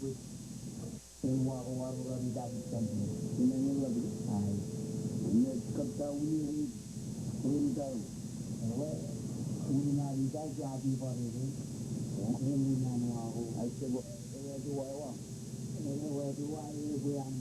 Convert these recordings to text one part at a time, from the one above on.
en waru ron jam tan ina ni labi ay ne kata uni tahu wa uni na di ta jadi pare ni uni na no aku ai sebo tu wa tu wa ni bu yang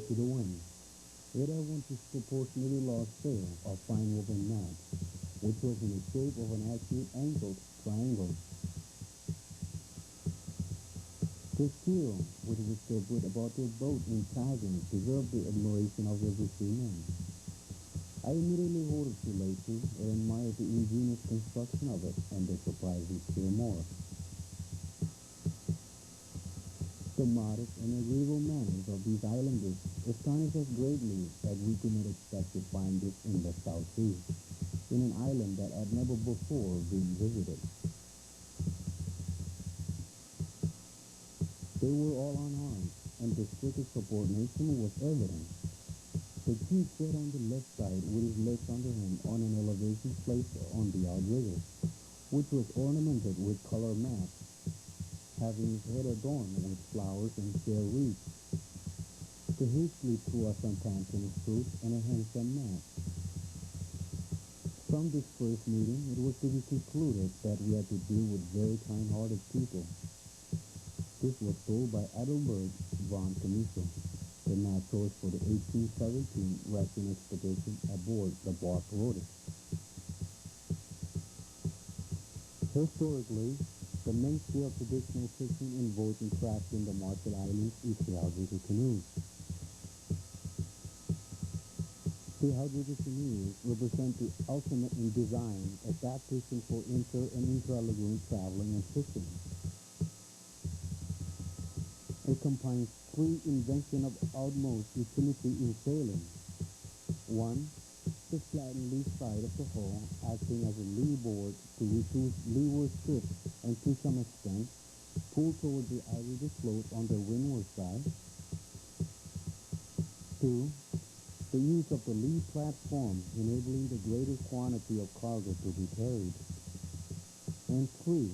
to the wind. It had one disproportionately large sail of fine woven mast, which was in the shape of an acute angled triangle. The skill with which they put about their boat in tagging deserved the admiration of every seaman. I immediately ordered to Lacey and admired the ingenious construction of it and the surprising still more. The modest and agreeable manners of these islanders astonished us greatly that we could not expect to find it in the South Sea, in an island that had never before been visited. They were all unarmed, and the strictest subordination was evident. The chief sat on the left side with his legs under him on an elevation placed on the outrigger, which was ornamented with colored masks, having his head adorned with flowers and shell wreaths. The hastily threw us some plantain fruit and a handsome mask. From this first meeting, it was to be concluded that we had to deal with very kind-hearted people. This was told by Adelbert von Canoe, the naturalist for the 1817 Russian expedition aboard the bark Lotus. Historically, the mainstay of traditional fishing and boating craft in the Marshall Islands is the Outrigger canoes. The Outrigger canoes represent the ultimate in design adaptation for inter- and intra-lagoon traveling and fishing. It combines three inventions of utmost utility in sailing. One, the flattened lee side of the hull acting as a lee board to reduce leeward drift and to some extent pull toward the outrigger float on the windward side. Two, the use of the lee platform enabling the greatest quantity of cargo to be carried. And three,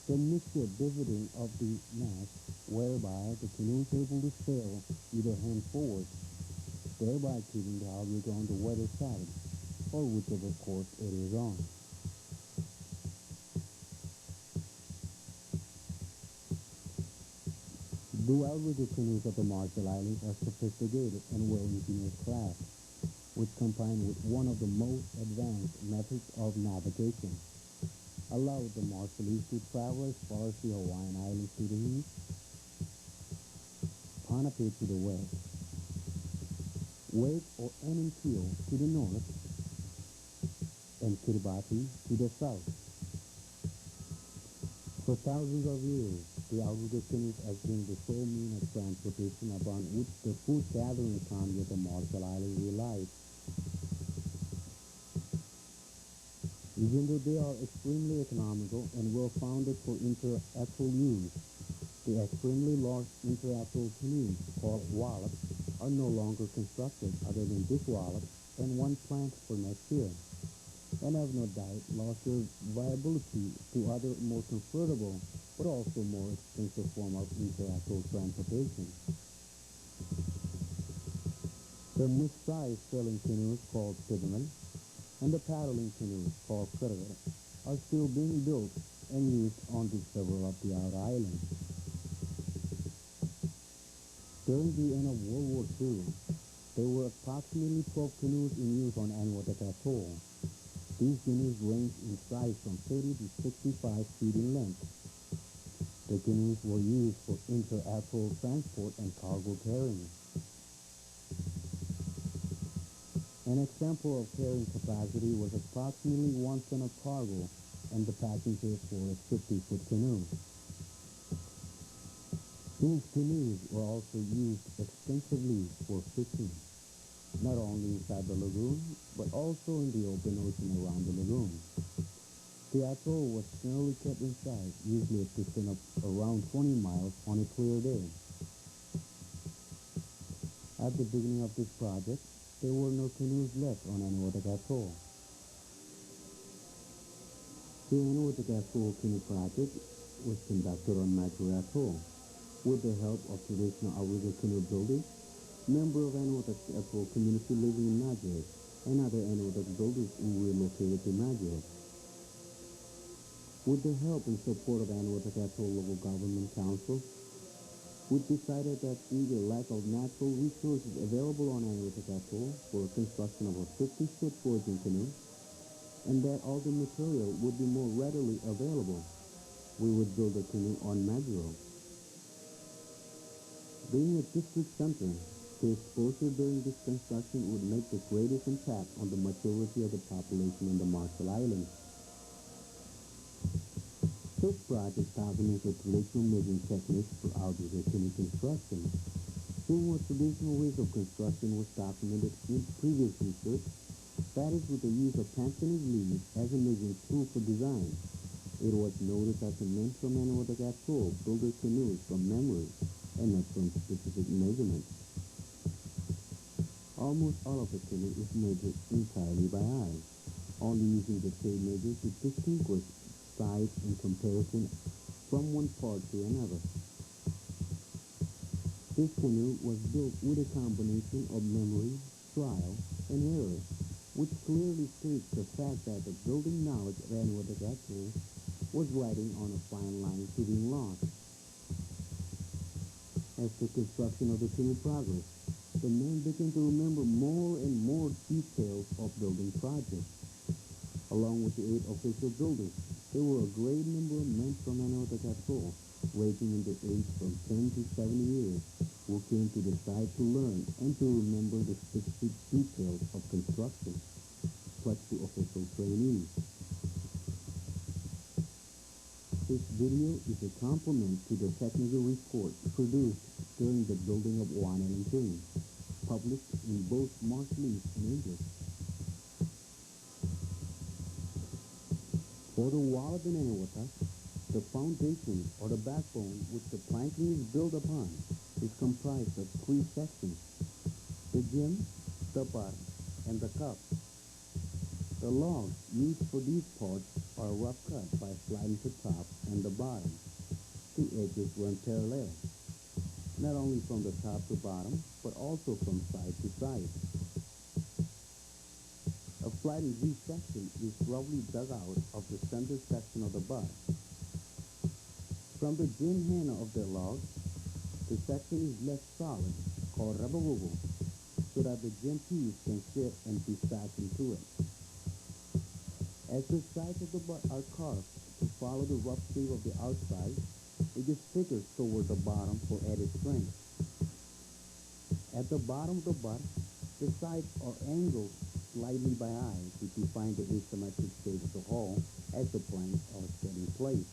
the mixture dividing of the mast whereby the canoe is able to sail either hand forward, thereby keeping the outrigger on the weather side, or whichever course it is on. The outrigger canoes of the Marshall Islands are sophisticated and well-engineered craft, which combined with one of the most advanced methods of navigation, allowed the Marshallese to travel as far as the Hawaiian Islands to the east, Ponape to the west, Wake or Enenkiel to the north, and Kiribati to the south. For thousands of years, the outrigger canoes has been the sole means of transportation upon which the food-gathering economy of the Marshall Islands relies. Even though they are extremely economical and well-founded for inter-atoll use, the extremely large inter-atoll canoes, called Walap, are no longer constructed other than this Walap and one planned for next year, and have no doubt lost their viability to other more comfortable but also more expensive form of inter-atoll transportation. The mid-sized sailing canoes called Pigman and the paddling canoes called Cutter are still being built and used on the several of the outer islands. During the end of World War II, there were approximately 12 canoes in use on Enewetak Atoll. These canoes range in size from 30 to 65 feet in length. The canoes were used for inter-atoll transport and cargo carrying. An example of carrying capacity was approximately 1 ton of cargo, and the passengers were a 50-foot canoe. These canoes were also used extensively for fishing. not only inside the lagoon, but also in the open ocean around the lagoon. The atoll was generally kept inside, usually a distance of around 20 miles on a clear day. At the beginning of this project, there were no canoes left on Enewetak Atoll. The Enewetak Atoll Canoe Project was conducted on Macquarie Atoll with the help of traditional Outrigger canoe builders, members of Enewetak Atoll community living in Macquarie, and other Enewetak builders who relocated to Macquarie. With the help and support of Enewetak Atoll Local Government Council, we decided that due to the lack of natural resources available on Enewetak Atoll for construction of a 50-foot voyaging canoe, and that all the material would be more readily available, we would build a canoe on Macquarie. Being a district center, the exposure during this construction would make the greatest impact on the majority of the population in the Marshall Islands. This project documents the traditional making techniques for Outrigger canoe construction. Seeing what traditional ways of construction was documented in previous research, that is with the use of Pantanus leaves as a making tool for design. It was noted that the men from Enewetak Atoll built their canoes from memory and not from specific measurements. Almost all of the canoe is measured entirely by eye, only using the tape measure to distinguish size in comparison from one part to another. This canoe was built with a combination of memory, trial, and error, which clearly states the fact that the building knowledge of Enewetak Atoll was riding on a fine line to being lost. As the construction of the canoe progressed, the men began to remember more and more details of building projects. Along with the 8 official builders, there were a great number of men from Enewetak Atoll, ranging in the age from 10 to 70 years, who came to the site to learn and to remember the specific details of construction, plus the official trainees. This video is a complement to the technical report produced during the building of One Island Train, published in both Marshallese and English. For the Walap and Enewetak, the foundation or the backbone which the planking is built upon is comprised of 3 sections: the gym, the butt, and the cup. The logs used for these parts are rough cut by sliding the top and the bottom. The edges run parallel, not only from the top to bottom, but also from side to side. A sliding V-section is roughly dug out of the center section of the butt. From the gym handle of the log, the section is left solid, called rababubu, so that the gym piece can sit and be fastened to it. As the sides of the butt are carved to follow the rough shape of the outside, it is thicker toward the bottom for added strength. At the bottom of the butt, the sides are angled slightly by eye to define the asymmetric shape of the hull as the planks are set in place.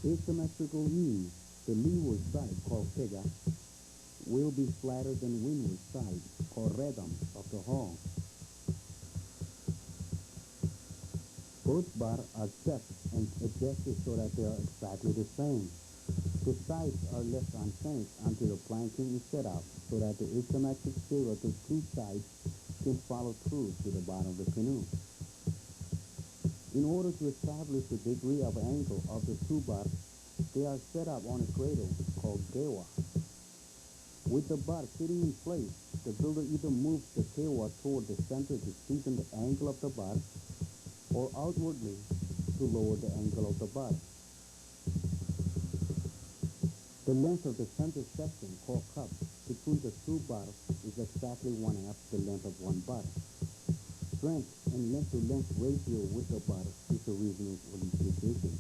Asymmetrical means the leeward side, called pega, will be flatter than windward side, called redam, of the hull. Both bars are checked and adjusted so that they are exactly the same. The sides are left unchanged until the planking is set up so that the asymmetric shape of the 2 sides can follow through to the bottom of the canoe. In order to establish the degree of angle of the 2 bars, they are set up on a cradle called gewa. With the bar sitting in place, the builder either moves the gewa toward the center to steepen the angle of the bar, or outwardly to lower the angle of the bar. The length of the center section, called cup, between the 2 bars is exactly 1/2 the length of 1 bar. Strength and length-to-length ratio with the bar is the reason for this decision.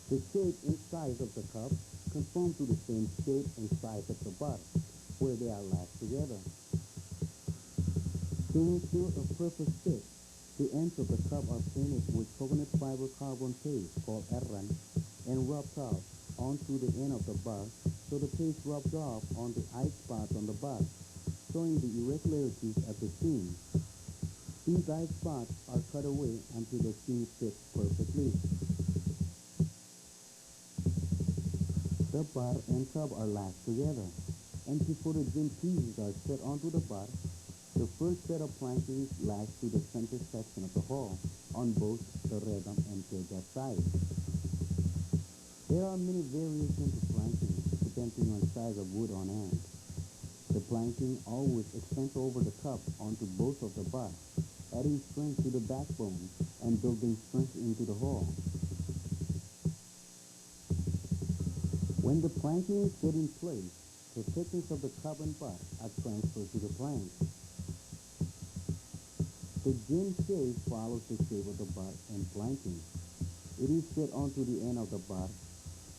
The shape and size of the cup conform to the same shape and size of the bar, where they are lashed together. To ensure a perfect fit, the ends of the cup are painted with coconut fiber carbon paste called erran and rubbed out onto the end of the bar so the paste rubs off on the ice spots on the bark, showing the irregularities at the seam. These ice spots are cut away until the seam fits perfectly. The bar and tub are lashed together, and before the gym pieces are set onto the bar, the first set of planking is lashed to the center section of the hull on both the rhythm and cage sides. There are many variations of planking depending on size of wood on hand. The planking always extends over the cup onto both of the bars, adding strength to the backbone and building strength into the hull. When the planking is set in place, the thickness of the cup and bar are transferred to the plank. The gym shape follows the shape of the bar and planking. It is set onto the end of the bar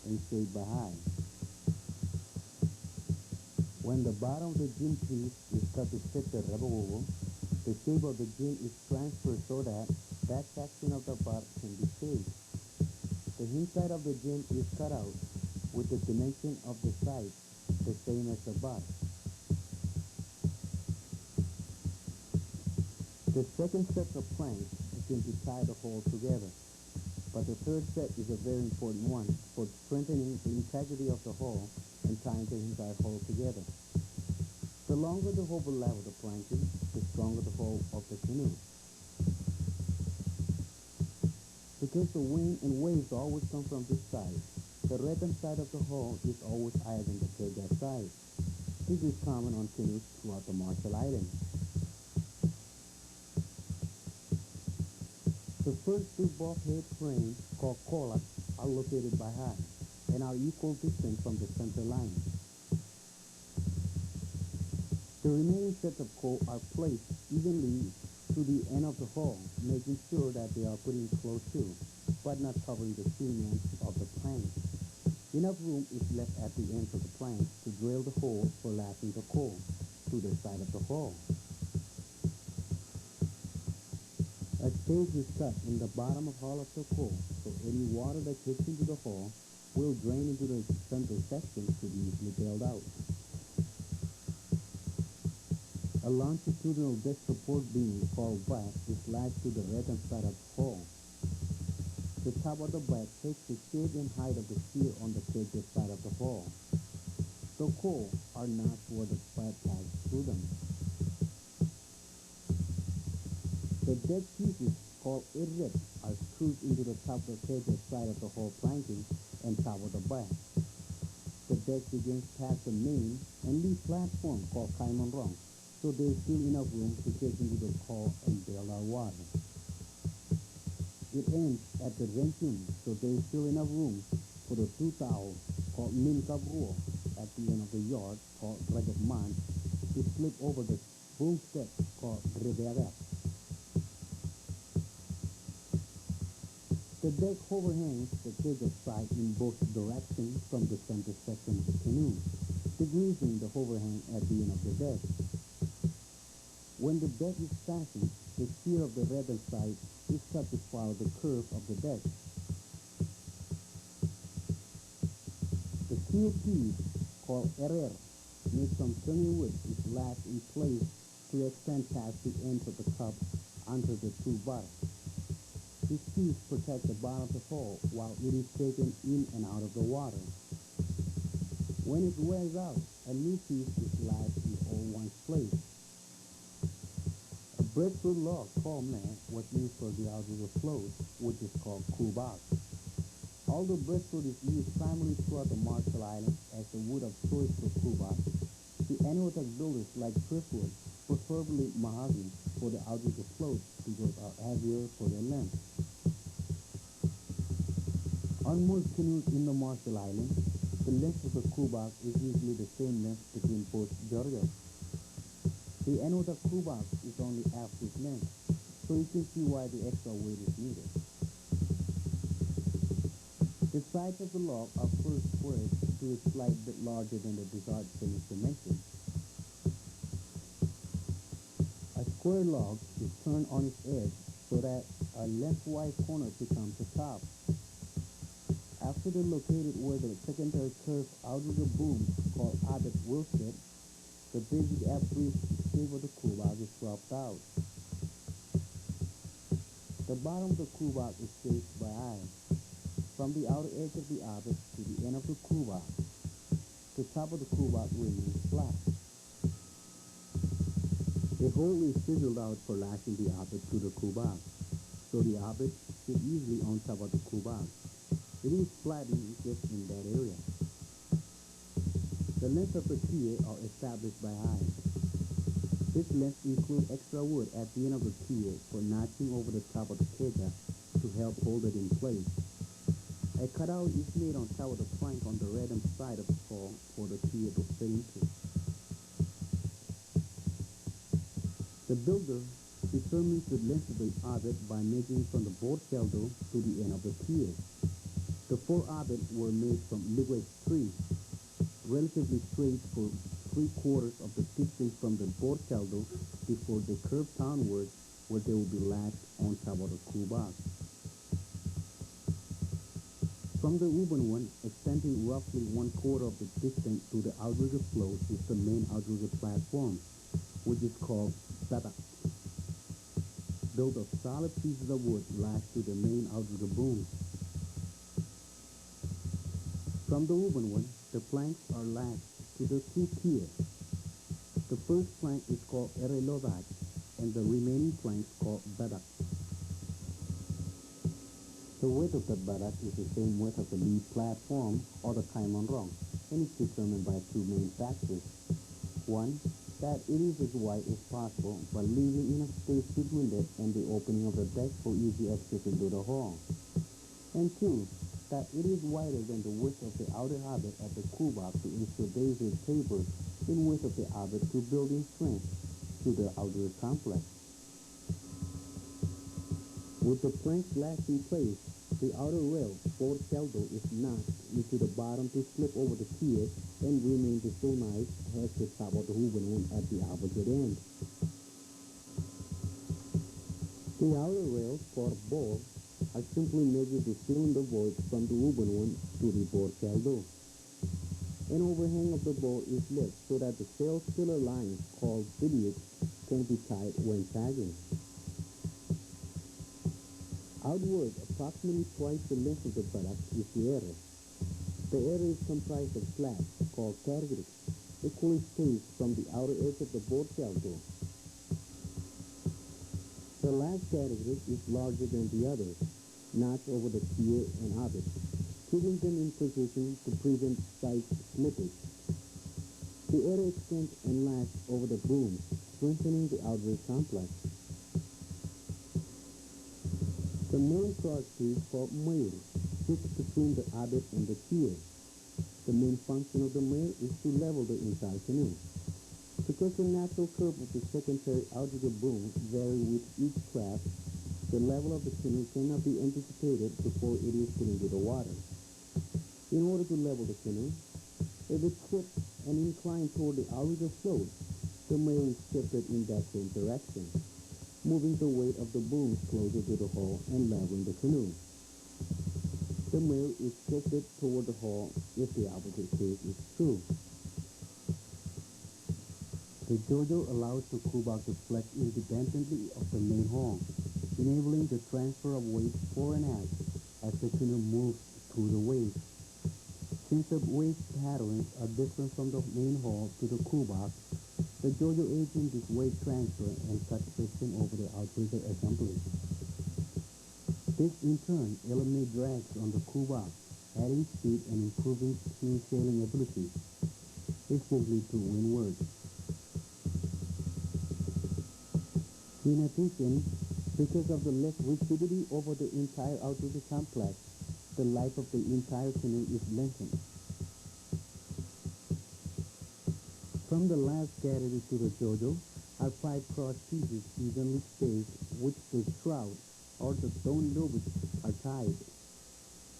and shaped by high. When the bottom of the gym piece is cut to fit the rubber oval, the shape of the gym is transferred so that that section of the bar can be shaped. The inside of the gym is cut out with the dimension of the side the same as the bar. The second set of planks is going to tie the hull together, but the third set is a very important one for strengthening the integrity of the hull and tying the entire hull together. The longer the overlap of the planking, the stronger the hull of the canoe. Because the wind and waves always come from this side, the rhythm side of the hull is always higher than the cage side. This is common on canoes throughout the Marshall Islands. The first two bulkhead frames, called collars, are located by high and are equal distance from the center line. The remaining sets of coal are placed evenly to the end of the hull, making sure that they are putting close to, but not covering the seam ends of the plank. Enough room is left at the ends of the plank to drill the hole for lashing the coal to the side of the hull. A stage is cut in the bottom of hull of the coal, so any water that gets into the hull will drain into the center section to be easily bailed out. A longitudinal deck support beam called back is lashed to the right-hand side of the hull. The top of the back takes the shape and height of the steel on the cage side of the hull. The coal are notched where the pipe passes through them. The deck pieces, called ribs, are screwed into the top of the cage side of the hull planking and top of the back. The deck begins past the main and lee platform called Kaimon Rong, so there is still enough room to take into the hull and bail out water. It ends at the rentum, so there is still enough room for the two towels called Min Kap Ruo at the end of the yard called Rajab Man to slip over the boom step called Riviera. The deck overhangs the cage side in both directions from the center section of the canoe, decreasing the overhang at the end of the deck. When the deck is fastened, the shear of the rudder side is cut to follow the curve of the deck. The steel piece, called erer, made from stringy wood, is lashed in place to extend past the ends of the cup under the two bars. This piece protects the bottom of the hull while it is taken in and out of the water. When it wears out, a new piece is lashed in all one's place. A breadfruit log called Mast was used for the outrigger float, which is called kubak. Although breadfruit is used primarily throughout the Marshall Islands as the wood of choice for kubak, the Enewetak builders like driftwood, preferably mahogany, for the outrigger floats because are heavier for their length. On most canoes in the Marshall Islands, the length of the kubak is usually the same length between both girders. The Enewetak kubak is only half this length, so you can see why the extra weight is needed. The sides of the log are first squared to a slight bit larger than the desired finished dimension. A square log is turned on its edge so that a lengthwise corner becomes the top. After they're located where the secondary curved outrigger boom called Abbott will sit, the basic F-breeze shape of the kubak is swapped out. The bottom of the kubak is shaped by eye. From the outer edge of the Abbott to the end of the kubak, the top of the kubak remains flat. A hole is chiseled out for lashing the Abbott to the kubak, so the Abbott sit easily on top of the kubak. It is flattened just in that area. The length of the key are established by eye. This length includes extra wood at the end of the key for notching over the top of the keja to help hold it in place. A cutout is made on top of the plank on the redem side of the hull for the key to fit into. The builder determines the length of the Abbott by measuring from the board sheldo to the end of the key. The 4 Abbott were made from liquid tree, relatively straight for 3/4 of the distance from the board sheldo before they curve downward where they will be lashed on top of the kubak. From the Uban one, extending roughly 1/4 of the distance to the outrigger float is the main outrigger platform, which is called Sadak, built of solid pieces of wood lashed to the main outrigger boom. From the Uban one, the planks are lashed to the 2 tiers. The first plank is called Enewetak, and the remaining planks called Badak. The width of the Badak is the same width of the lead platform or the Kaimanrong, and is determined by 2 main factors. One, that it is as wide as possible, but leaving enough space between it and the opening of the deck for easy access into the hull. And 2, that it is wider than the width of the outer Abbott at the kubak to ensure there is a taper in width of the Abbott to building strength to the outer complex. With the planks lashed in place, the outer rail, board sheldo, is notched into the bottom to slip over the tier and remain the same height as the top of the Uban one at the opposite end. The outer rails, called bore, are simply measured to cylinder voids from the Uban one to the board sheldo. An overhang of the bore is left so that the sail filler lines, called billiards, can be tied when tagging. Outward, approximately twice the length of the buttock is the area. The area is comprised of slabs, called categories, equally spaced from the outer edge of the board sheldo. The last category is larger than the others, notched over the tier and Abbott, keeping them in position to prevent side slippage. The area extends and lashed over the boom, strengthening the outer complex. The main cross tree, called Mayur, sits between the Abbott and the tier. The main function of the Mayur is to level the entire canoe. Because the natural curve of the secondary outrigger boom varies with each craft, the level of the canoe cannot be anticipated before it is put into the water. In order to level the canoe, if it tips and inclines toward the outrigger float, the Mayur is shifted in that same direction, moving the weight of the booms closer to the hull and leveling the canoe. The Mayur is shifted toward the hull if the opposite case is true. The JoJo allows the kubak to flex independently of the main hull, enabling the transfer of weight fore and aft as the canoe moves through the waves. Since the wave patterns are different from the main hull to the kubak, the JoJo aids in this wave transfer and cuts friction over the outrigger assembly. This in turn eliminates drags on the kubak, adding speed and improving smooth sailing ability, essentially to windward. In addition, because of the less rigidity over the entire outrigger complex, the life of the entire canoe is lengthened. From the last category to the JoJo are 5 cross pieces evenly spaced, which the shroud or the stone lobes are tied.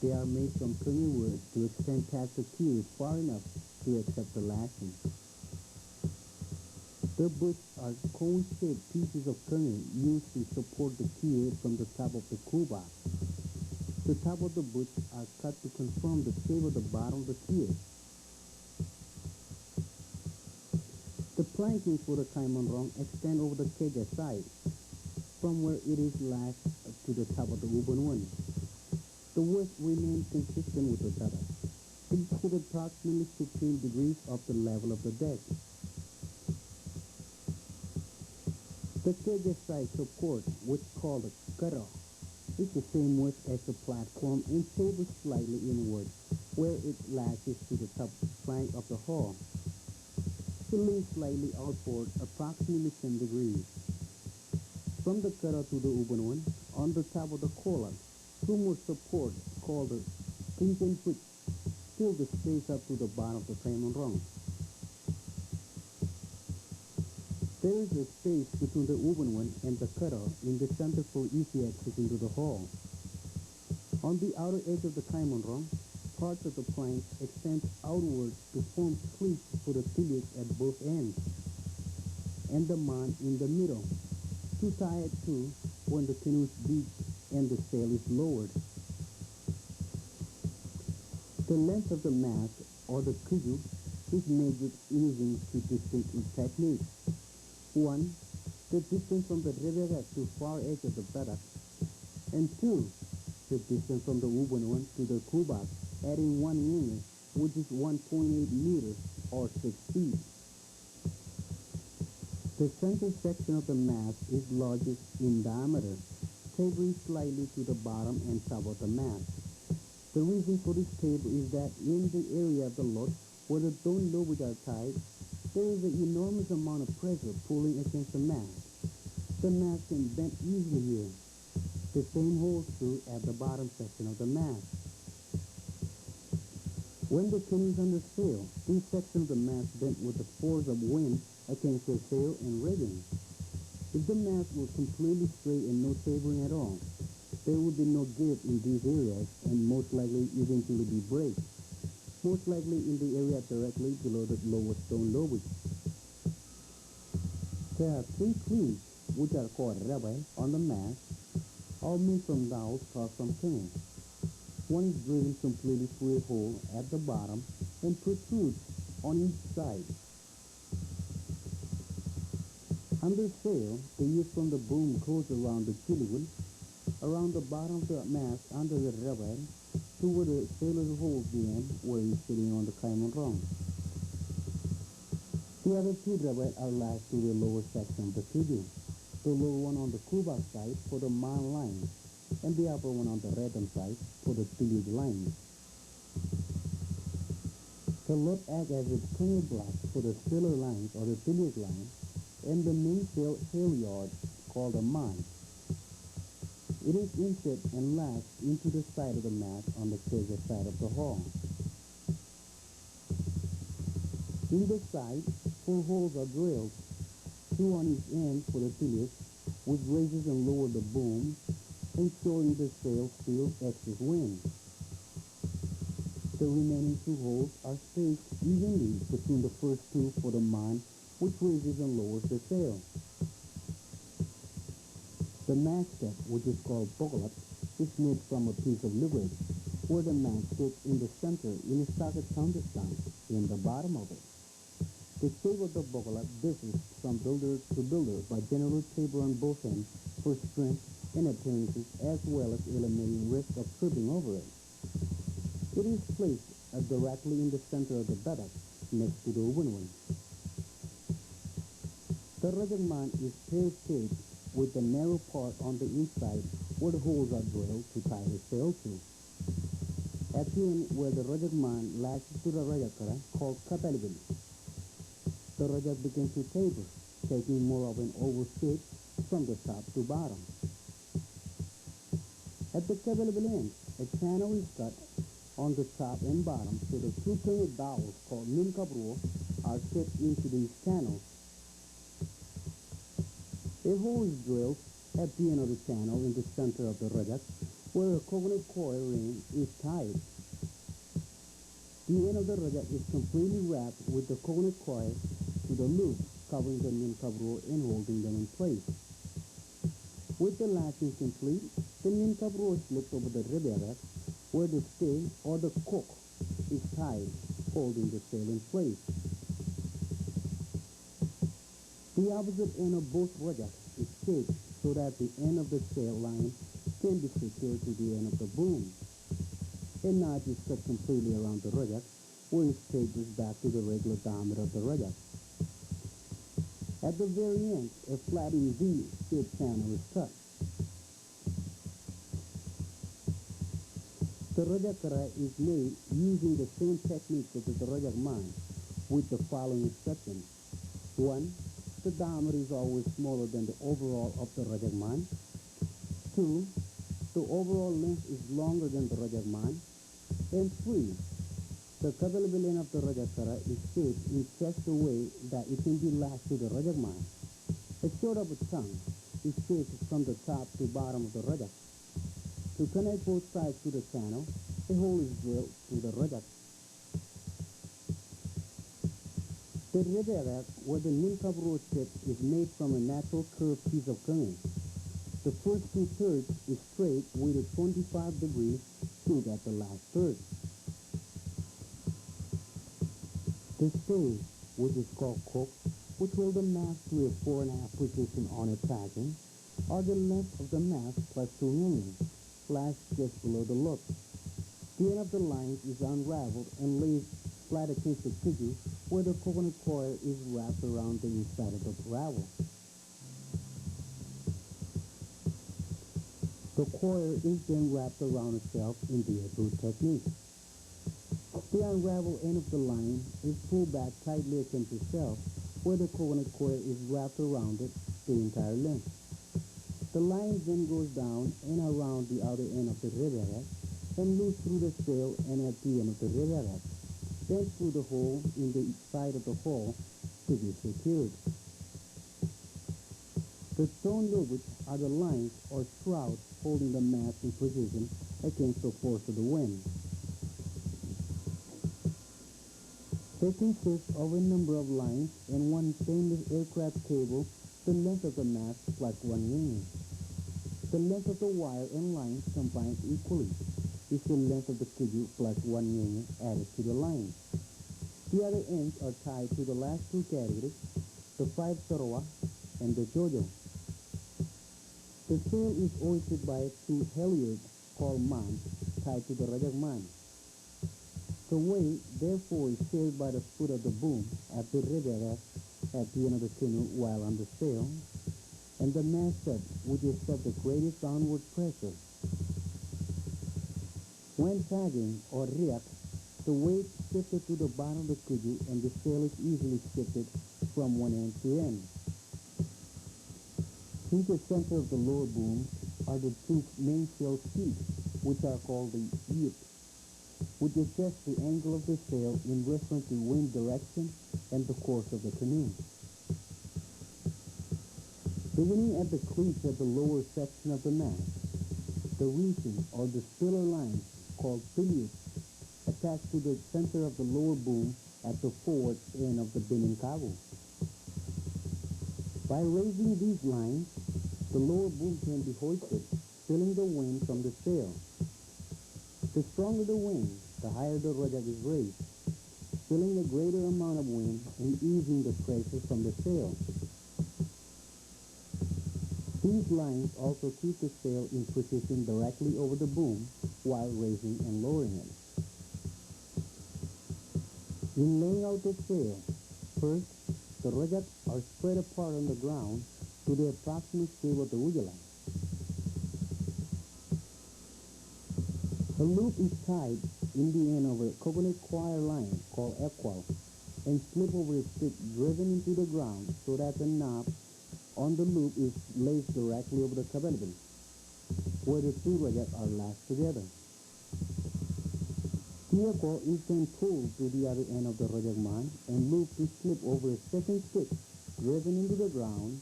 They are made from Canoe wood to extend past the keel far enough to accept the lashing. The butts are cone-shaped pieces of Canoe used to support the keel from the top of the kubak. The top of the butts are cut to confirm the shape of the bottom of the tier. The planking for the caiman rung extend over the kedja side, from where it is lashed to the top of the open one. The width remains consistent with the data. It is at approximately 15 degrees off the level of the deck. The kedja side support, which is called a cutter, is the same width as the platform and tables slightly inward, where it lashes to the top flank of the hull. It leans slightly outward, approximately 10 degrees. From the cutter to the open one, on the top of the collar, two more supports called the trinket foot fill the space up to the bottom of the caiman rung. There is a space between the open one and the cutter in the center for easy access into the hull. On the outer edge of the caiman rung, parts of the plank extend outward to form cleats for the tiliacs at both ends, and the man in the middle, to tie it to when the canoe's beak and the sail is lowered. The length of the mast, or the kuju, is measured using two distinct techniques. One, the distance from the river to far edge of the buttock, and two, the distance from the open one to the kubak, adding 1 unit, which is 1.8 meters or 6 feet. The center section of the mast is largest in diameter, tapering slightly to the bottom and top of the mast. The reason for this taper is that in the area of the load where the stone lobes are tied, there is an enormous amount of pressure pulling against the mast. The mast can bend easily here. The same holds true at the bottom section of the mast. When the canoe is under sail, this section of the mast bent with the force of wind against the sail and rigging. If the mast was completely straight and no tapering at all, there would be no give in these areas and most likely eventually be break, most likely in the area directly below the lower stone lobes. There are 3 cleats, which are called rabai, on the mast, all made from dowels cut from canoe. One is driven completely through a hole at the bottom and protrudes on each side. Under sail, the use from the boom goes around the kiliwil, around the bottom of the mast under the rabai, to where the sailor's holds the end where he's sitting on the caiman rung. The other 2 rabai are lashed to the lower section of the kudu, the lower one on the kubak side for the man line, and the upper one on the redam side for the tiliac line. The lot acts as a canoe block for the sailor lines or the tiliac line, and the main sail halyard called a man. It is inset and lashed into the side of the mast on the kedja side of the hull. In the side, 4 holes are drilled, 2 on each end for the tiliac, which raises and lowers the boom, ensuring the sail feels excess wind. The remaining 2 holes are spaced evenly between the first 2 for the man, which raises and lowers the sail. The masthead, which is called Walap, is made from a piece of liquid, where the mast sits in the center in a socket countersunk in the bottom of it. The shape of the Walap differs from builder to builder by general taper on both ends for strength and appearances, as well as eliminating risk of tripping over it. It is placed directly in the center of the buttock, next to the open one. The rajagman is pear-shaped with the narrow part on the inside where the holes are drilled to tie the sail to. At the end where the rajagman lashes to the rajakara, called katalibin, the rajak begins to taper, taking more of an oval shape from the top to bottom. At the katalibin end, a channel is cut on the top and bottom, so the 2 canoe dowels called ninkabro are set into these channels. A hole is drilled at the end of the channel in the center of the rajak, where a coconut coil ring is tied. The end of the rajak is completely wrapped with the coconut coil to the loop, covering the ninkabro and holding them in place. With the lashing complete, The ninkab row slips over the riberet where the stay or the cook is tied, holding the sail in place. The opposite end of both rajak is shaped so that the end of the sail line can be secured to the end of the boom. A knot is cut completely around the rajak, where it tapers back to the regular diameter of the rajak. At the very end, a flattened V-shaped channel is cut. The rajakara is made using the same technique as the rajak mine, with the following exceptions. 1. The diameter is always smaller than the overall of the rajak mine. 2. The overall length is longer than the rajak mine. And 3. The available end of the rajakara is shaped in such a way that it can be lashed to the rajak mine. A short of a tongue is shaped from the top to bottom of the rajak. To connect both sides to the channel, a hole is drilled through the rajak. The riberet, where the ninkab row sits, is made from a natural curved piece of canoe. The first 2/3 is straight with a 25-degree scoop at the last third. The stay, which is called cook, which hold the mast to a 4.5 position on a tacking, are the length of the mast plus 2 hangings, lashed just below the look. The end of the lines is unraveled and laid flat against the kiju, where the coconut coil is wrapped around the inside of the ravel. The coil is then wrapped around itself in the Hebrew technique. The unraveled end of the line is pulled back tightly against itself, where the coconut coil is wrapped around it the entire length. The line then goes down and around the other end of the riberet and loose through the sail and at the end of the riberet, then through the hole in the side of the hull to be secured. The stone lubits are the lines or shrouds holding the mast in position against the force of the wind. They consist of a number of lines and one stainless aircraft cable, the length of the mast plus 1 hanging. The length of the wire and lines combined equally is the length of the kiju plus 1 hanging added to the line. The other ends are tied to the last 2 categories, the 5 sarwa and the jojo. The sail is hoisted by 2 halyards called man tied to the rajak man. The weight, therefore, is shared by the foot of the boom at the riberet at the end of the canoe while on the sail, and the masthead, which is set the greatest downward pressure. When tagging or riak, the weight shifted to the bottom of the kiju and the sail is easily shifted from one end to end. In the center of the lower boom are the 2 mainsail seats, which are called the yip, which adjusts the angle of the sail in reference to wind direction and the course of the canoe. Beginning at the cleats of the lower section of the mast, the reaching or the spiller lines called piliers attached to the center of the lower boom at the forward end of the binning cabo. By raising these lines, the lower boom can be hoisted, filling the wind from the sail. The stronger the wind, the higher the rajak is raised, filling a greater amount of wind and easing the pressure from the sail. These lines also keep the sail in position directly over the boom while raising and lowering it. In laying out the sail, first, the rajak are spread apart on the ground to the approximate shape of the ujala. A loop is tied in the end of a coconut coir line called equal and slip over a stick driven into the ground so that the knob on the loop is laced directly over the kabelbin, where the 2 rajak are lashed together. The equal is then pulled to the other end of the rajak man and looped to slip over a second stick driven into the ground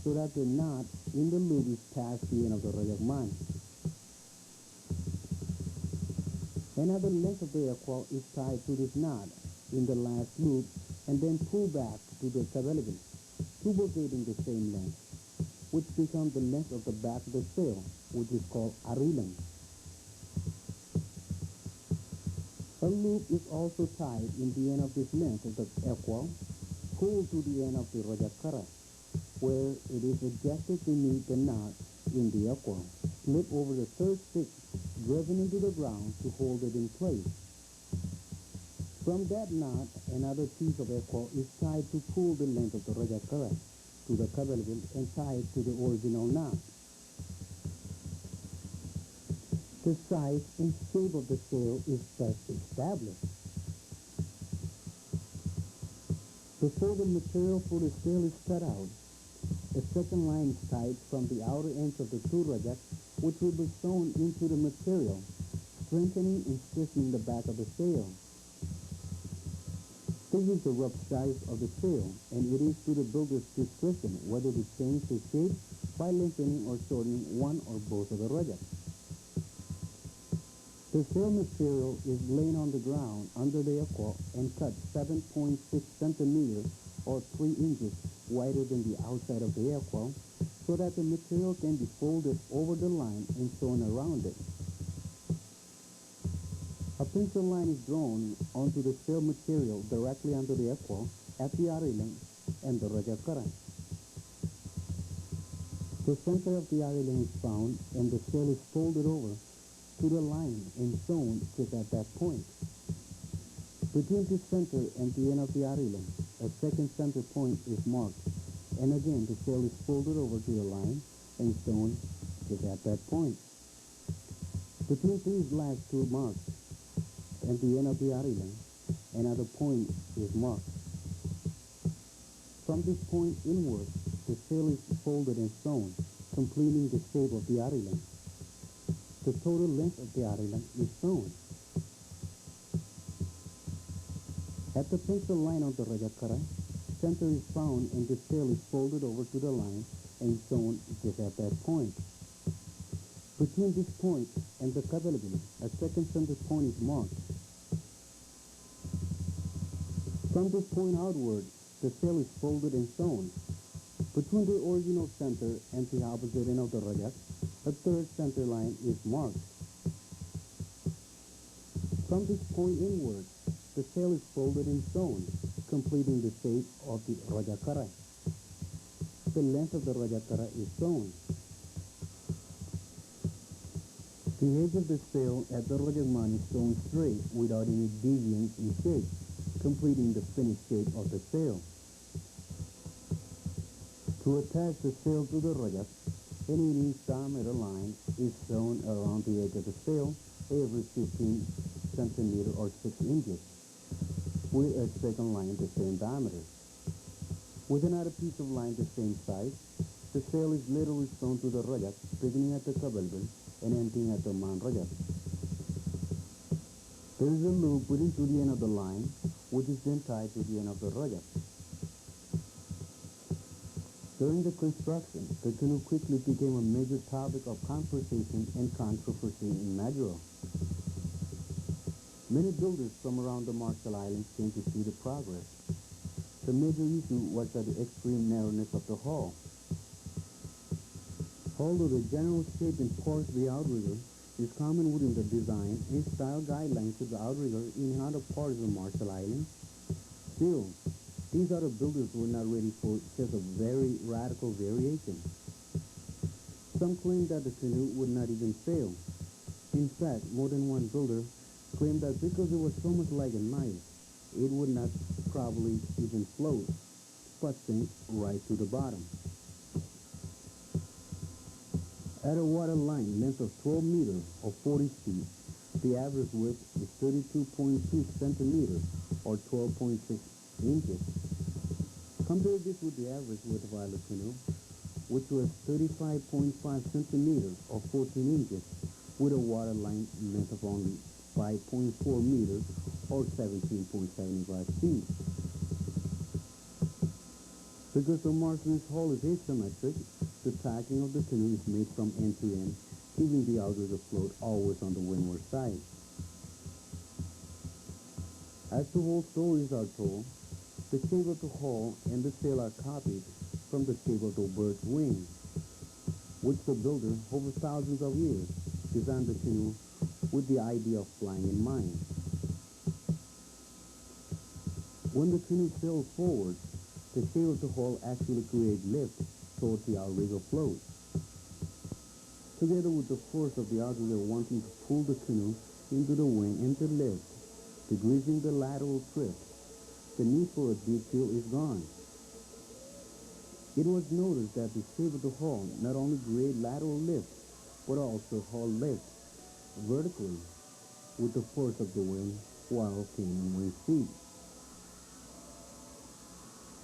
so that the knot in the loop is past the end of the rajak man. Another length of the equal is tied to this knot in the last loop and then pulled back to the kabelbin, duplicating the same length. which become the length of the back of the sail, which is called arilang. A loop is also tied in the end of this length of the equal, pulled to the end of the rajakara, where it is adjusted to meet the knot in the equal. Slip over the third stick, driven into the ground to hold it in place. From that knot, another piece of equal is tied to pull the length of the rajakara to the kabalbil and tie it to the original knot. The size and shape of the sail is thus established. Before the material for the sail is cut out, a second line is tied from the outer ends of the two rajak, which will be sewn into the material, strengthening and stiffening the back of the sail. This is the rough size of the sail, and it is to the builder's discretion whether to change the shape by lengthening or shortening one or both of the rajaks. The sail material is laid on the ground under the equal and cut 7.6 centimeters or 3 inches wider than the outside of the equal, so that the material can be folded over the line and sewn around it. A pencil line is drawn onto the sail material directly under the equal at the arilang and the rajakara. The center of the arilang is found and the sail is folded over to the line and sewn just at that point. Between the center and the end of the arilang, a second center point is marked, and again the sail is folded over to the line and sewn just at that point. Between these last two marks and the end of the arilang, another point is marked. From this point inward, the sail is folded and sewn, completing the shape of the arilang. The total length of the arilang is sewn. At the pencil line of the rajakara, center is found and the sail is folded over to the line and sewn just at that point. Between this point and the kabalbil, a second center point is marked. From this point outward, the sail is folded and sewn. Between the original center and the opposite end of the rajak, a third center line is marked. From this point inward, the sail is folded and sewn, completing the shape of the rajakara. The length of the rajakara is sewn. The edge of the sail at the rajakman is sewn straight without any deviance in shape, completing the finished shape of the sail. To attach the sail to the rajak, an 8-inch diameter line is sewn around the edge of the sail every 15 centimeters or 6 inches, with a second line the same diameter. With another piece of line the same size, the sail is literally sewn to the rajak, beginning at the kabalbil and ending at the man rajak. There is a loop put to the end of the line, which is then tied to the end of the rajak. During the construction, the canoe quickly became a major topic of conversation and controversy in Maduro. Many builders from around the Marshall Islands came to see the progress. The major issue was the extreme narrowness of the hull. Although the general shape and course of the outrigger is common within the design and style guidelines of the outrigger in other parts of the Marshall Islands, still, these other builders were not ready for just a very radical variation. Some claimed that the canoe would not even sail. In fact, more than one builder claimed that because it was so much like a knife, it would not probably even float, but sink right to the bottom. At a water line length of 12 meters or 40 feet, the average width is 32.2 centimeters or 12.6 inches. Compare this with the average width of our canoe, which was 35.5 centimeters or 14 inches, with a water line length of only 5.4 meters or 17.75 feet. Because the Marston's hull is asymmetric, the tacking of the canoe is made from end to end, keeping the outrigger float always on the windward side. As the whole stories are told, the shape of the hull and the sail are copied from the shape of the bird's wing. which the builder, over thousands of years, designed the canoe with the idea of flying in mind. When the canoe sailed forward, the sail of the hull actually created lift towards the outrigger float. Together with the force of the outrigger wanting to pull the canoe into the wind and to lift, decreasing the lateral drift, the need for a deep keel is gone. It was noticed that the shape of the hull not only created lateral lift, but also hull lift vertically with the force of the wind while gaining wind speed.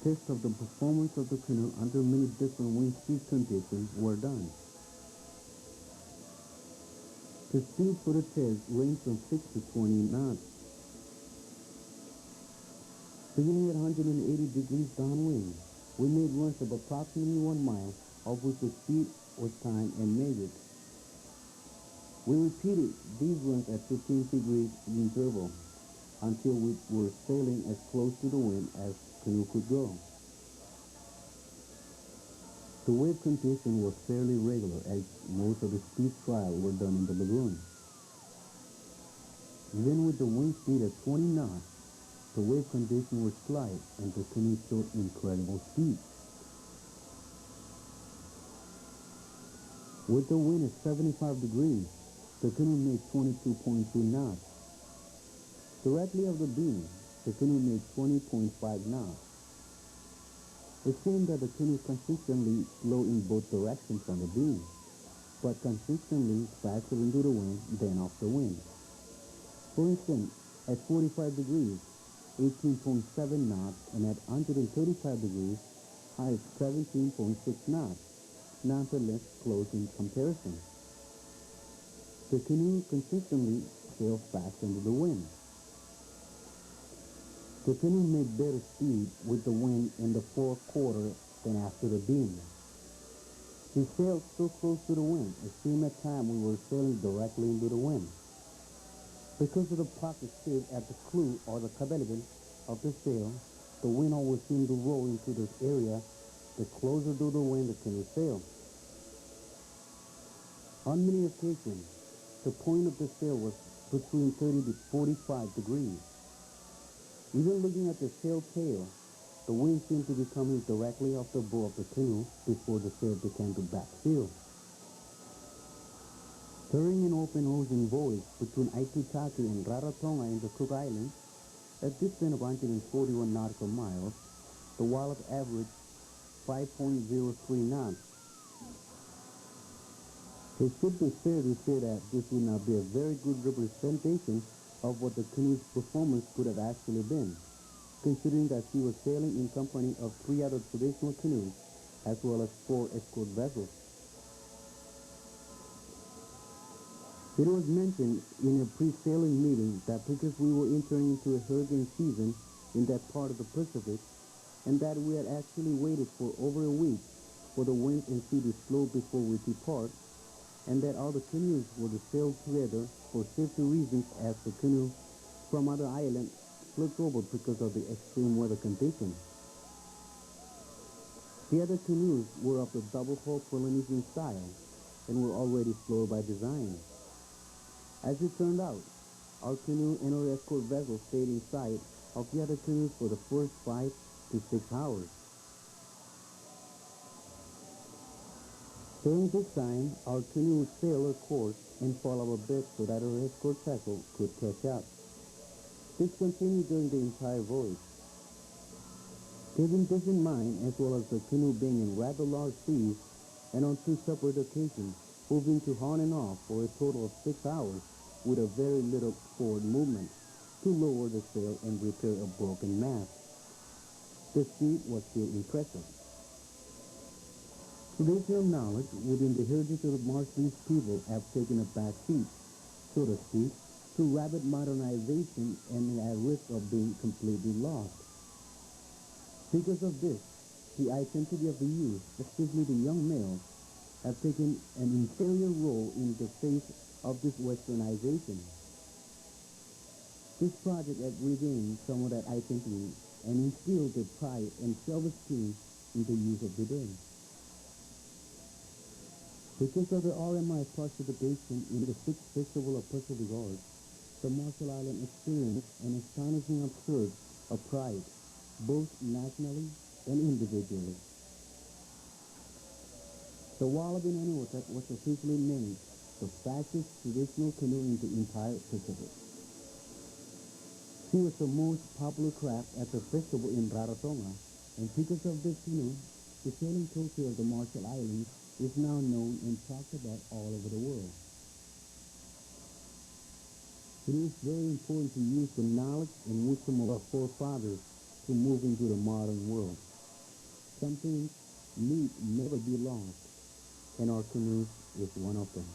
Tests of the performance of the canoe under many different wind speed conditions were done. The speed for the test ranged from 6 to 20 knots. Beginning at 180 degrees downwind, we made runs of approximately 1 mile, of which the speed was timed and measured. We repeated these runs at 15 degrees interval until we were sailing as close to the wind as the canoe could go. The wave condition was fairly regular, as most of the speed trials were done in the lagoon. Even with the wind speed at 20 knots, the wave condition was slight and the canoe showed incredible speed. With the wind at 75 degrees, the canoe made 22.2 knots. Directly off the beam, the canoe made 20.5 knots. It seemed that the canoe consistently slowed in both directions from the beam, but consistently faster into the wind than off the wind. For instance, at 45 degrees, 18.7 knots, and at 135 degrees, high 17.6 knots, nonetheless close in comparison. The canoe consistently sailed fast into the wind. The canoe made better speed with the wind in the fourth quarter than after the beam. We sailed so close to the wind, it seemed at times we were sailing directly into the wind. Because of the pocket shape at the clew or the cabeligan of the sail, the wind always seemed to roll into this area the closer to the wind the canoe sailed. On many occasions, the point of the sail was between 30 to 45 degrees. Even looking at the sail tail, the wind seemed to be coming directly off the bow of the canoe before the sail began to backfill. During an open ocean voyage between Enewetak and Rarotonga in the Cook Islands, a distance of 141 nautical miles, the Walap averaged 5.03 knots. It should be fair to say that this would not be a very good representation of what the canoe's performance could have actually been, considering that she was sailing in company of 3 other traditional canoes, as well as 4 escort vessels. It was mentioned in a pre-sailing meeting that because we were entering into a hurricane season in that part of the Pacific, and that we had actually waited for over a week for the wind and sea to slow before we depart, and that all the canoes were to sail together for safety reasons as the canoe from other islands flipped over because of the extreme weather conditions. The other canoes were of the double-hull Polynesian style and were already slower by design. As it turned out, our canoe and our escort vessel stayed in sight of the other canoes for the first 5 to 6 hours. During this time, our canoe would sail her course and follow a bit so that our escort vessel could catch up. This continued during the entire voyage. Keeping this in mind, as well as the canoe being in rather large seas, and on 2 separate occasions, moving to on and off for a total of 6 hours with a very little forward movement to lower the sail and repair a broken mast. The speed was still impressive. Traditional knowledge within the heritage of the Martian people have taken a back seat, so to speak, to rapid modernization and at risk of being completely lost. Because of this, the identity of the youth, especially the young males, have taken an inferior role in the face of this westernization. This project has regained some of that identity and instilled the pride and self-esteem in the youth of the day. Because of the RMI participation in the 6th Festival of Pacific Arts, the Marshall Islands experienced an astonishing upsurge of pride, both nationally and individually. The Walap in Enewetak was officially named the fastest traditional canoe in the entire Pacific. She was the most popular craft at the festival in Rarotonga, and because of this canoe, the sailing culture of the Marshall Islands is now known and talked about all over the world. It is very important to use the knowledge and wisdom of our forefathers to move into the modern world. Something need never be lost, and our canoe is one of them.